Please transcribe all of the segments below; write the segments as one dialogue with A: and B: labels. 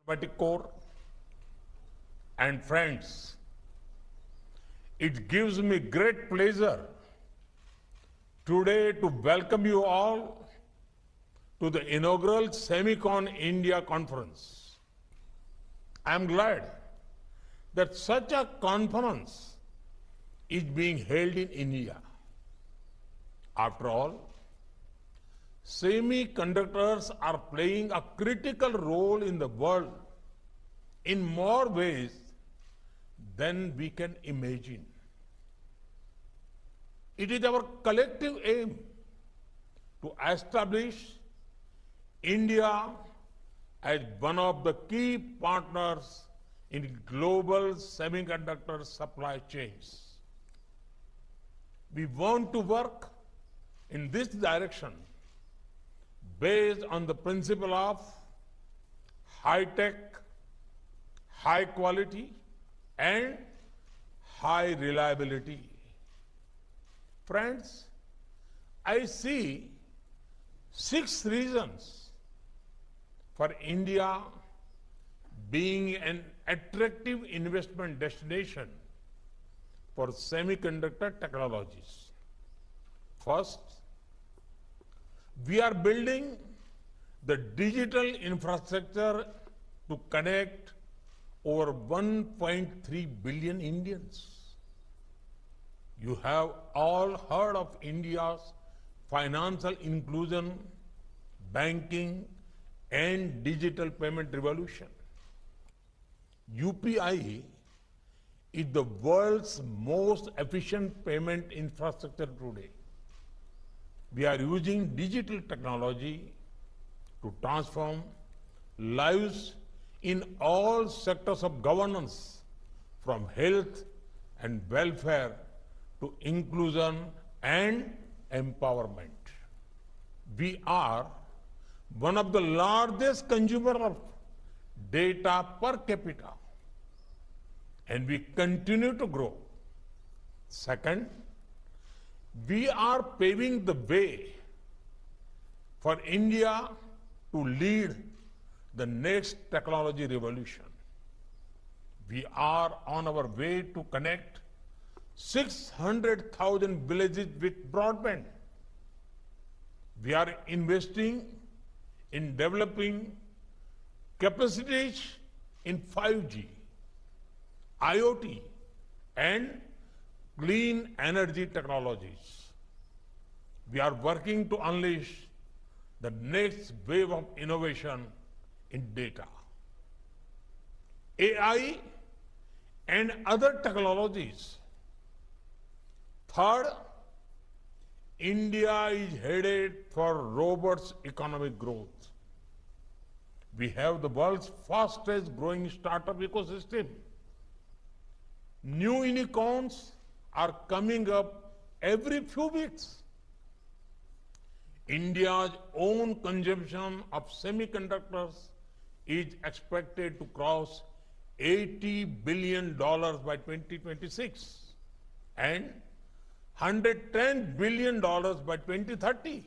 A: Diplomatic Corps and friends, it gives me great pleasure today to welcome you all to the inaugural Semicon India conference. I am glad that such a conference is being held in India. After all, semiconductors are playing a critical role in the world in more ways than we can imagine. It is our collective aim to establish India as one of the key partners in global semiconductor supply chains. We want to work in this direction based on the principle of high tech, high quality, and high reliability. Friends, I see 6 reasons for India being an attractive investment destination for semiconductor technologies. First, we are building the digital infrastructure to connect over 1.3 billion Indians. You have all heard of India's financial inclusion, banking, and digital payment revolution. UPI is the world's most efficient payment infrastructure today. We are using digital technology to transform lives in all sectors of governance, from health and welfare to inclusion and empowerment. We are one of the largest consumers of data per capita, and we continue to grow. Second, we are paving the way for India to lead the next technology revolution. We are on our way to connect 600,000 villages with broadband. We are investing in developing capacities in 5G, IoT, and clean energy technologies. We are working to unleash the next wave of innovation in data, AI, and other technologies. Third, India is headed for robust economic growth. We have the world's fastest growing startup ecosystem. New unicorns are coming up every few weeks. India's own consumption of semiconductors is expected to cross $80 billion by 2026 and $110 billion by 2030.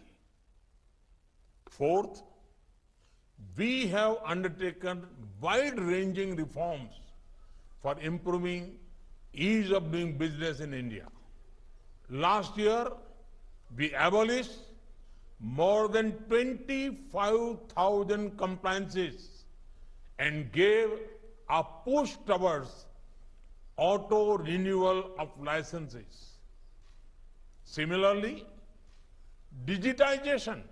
A: Fourth, we have undertaken wide-ranging reforms for improving ease of doing business in India. Last year, we abolished more than 25,000 compliances and gave a push towards auto renewal of licenses. Similarly, digitization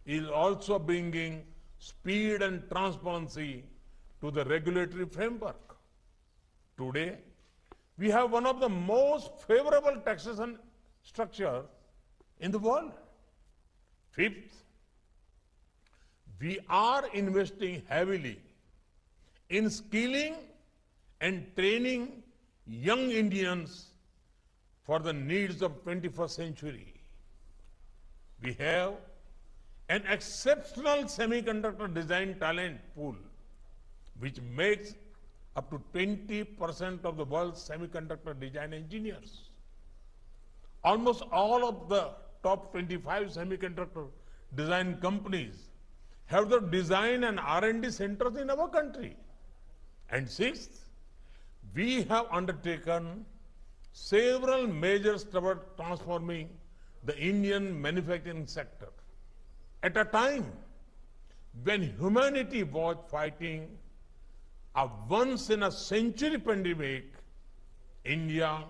A: is also bringing speed and transparency to the regulatory framework. Today, we have one of the most favorable taxation structures in the world. Fifth, we are investing heavily in skilling and training young Indians for the needs of 21st century. We have an exceptional semiconductor design talent pool, which makes up to 20% of the world's semiconductor design engineers. Almost all of the top 25 semiconductor design companies have the design and R&D centers in our country. And sixth, we have undertaken several measures toward transforming the Indian manufacturing sector. At a time when humanity was fighting a once-in-a-century pandemic, India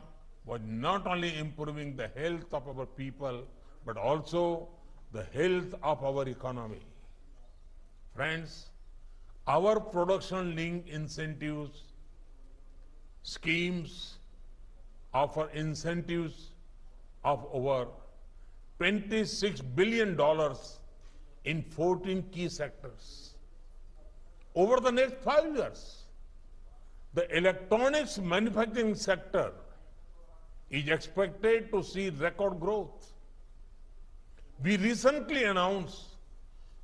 A: was not only improving the health of our people, but also the health of our economy. Friends, our production-linked incentives schemes offer incentives of over $26 billion in 14 key sectors. Over the next 5 years, the electronics manufacturing sector is expected to see record growth. We recently announced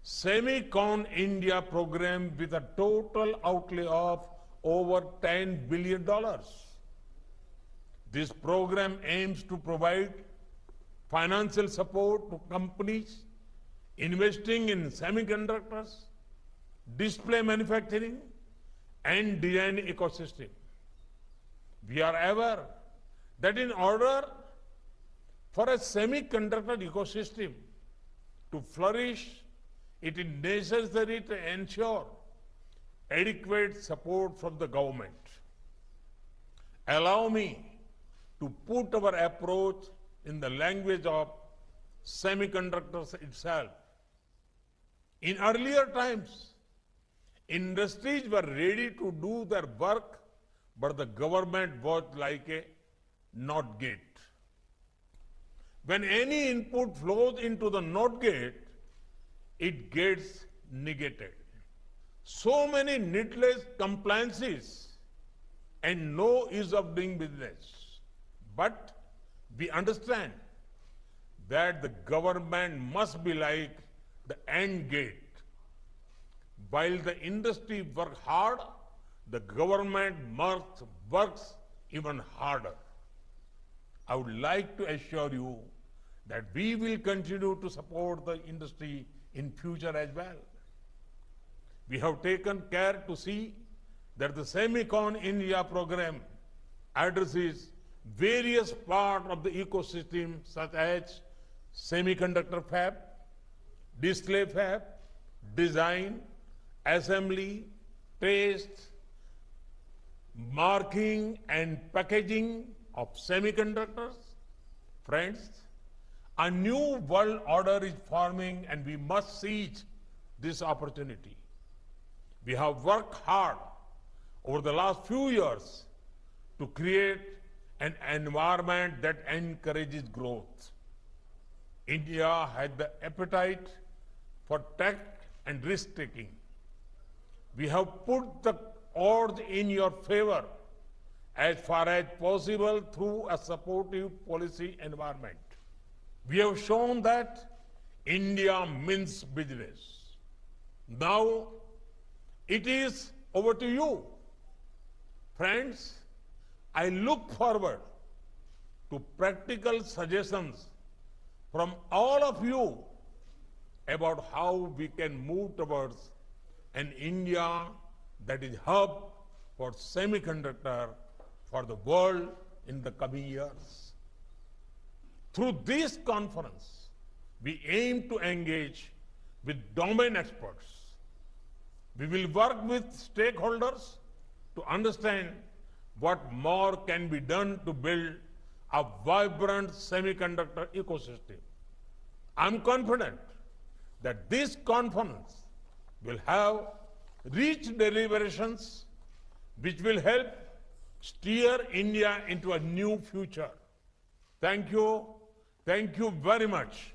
A: Semicon India program with a total outlay of over $10 billion. This program aims to provide financial support to companies investing in semiconductors, display manufacturing, and design ecosystem. We are aware that in order for a semiconductor ecosystem to flourish, it is necessary to ensure adequate support from the government. Allow me to put our approach in the language of semiconductors itself. In earlier times, industries were ready to do their work, but the government was like a NOT gate. When any input flows into the NOT gate, it gets negated. So many needless compliances and no ease of doing business. But we understand that the government must be like the end gate. While the industry works hard, the government works even harder. I would like to assure you that we will continue to support the industry in future as well. We have taken care to see that the Semicon India program addresses various parts of the ecosystem such as semiconductor fab, display fab, design, assembly, test, marking and packaging of semiconductors. Friends, a new world order is forming and we must seize this opportunity. We have worked hard over the last few years to create an environment that encourages growth. India had the appetite for tech and risk-taking. We have put the odds in your favor as far as possible through a supportive policy environment. We have shown that India means business. Now, it is over to you. Friends, I look forward to practical suggestions from all of you about how we can move towards an India that is hub for semiconductor for the world in the coming years. Through this conference, we aim to engage with domain experts. We will work with stakeholders to understand what more can be done to build a vibrant semiconductor ecosystem. I'm confident that this conference will have rich deliberations which will help steer India into a new future. Thank you very much.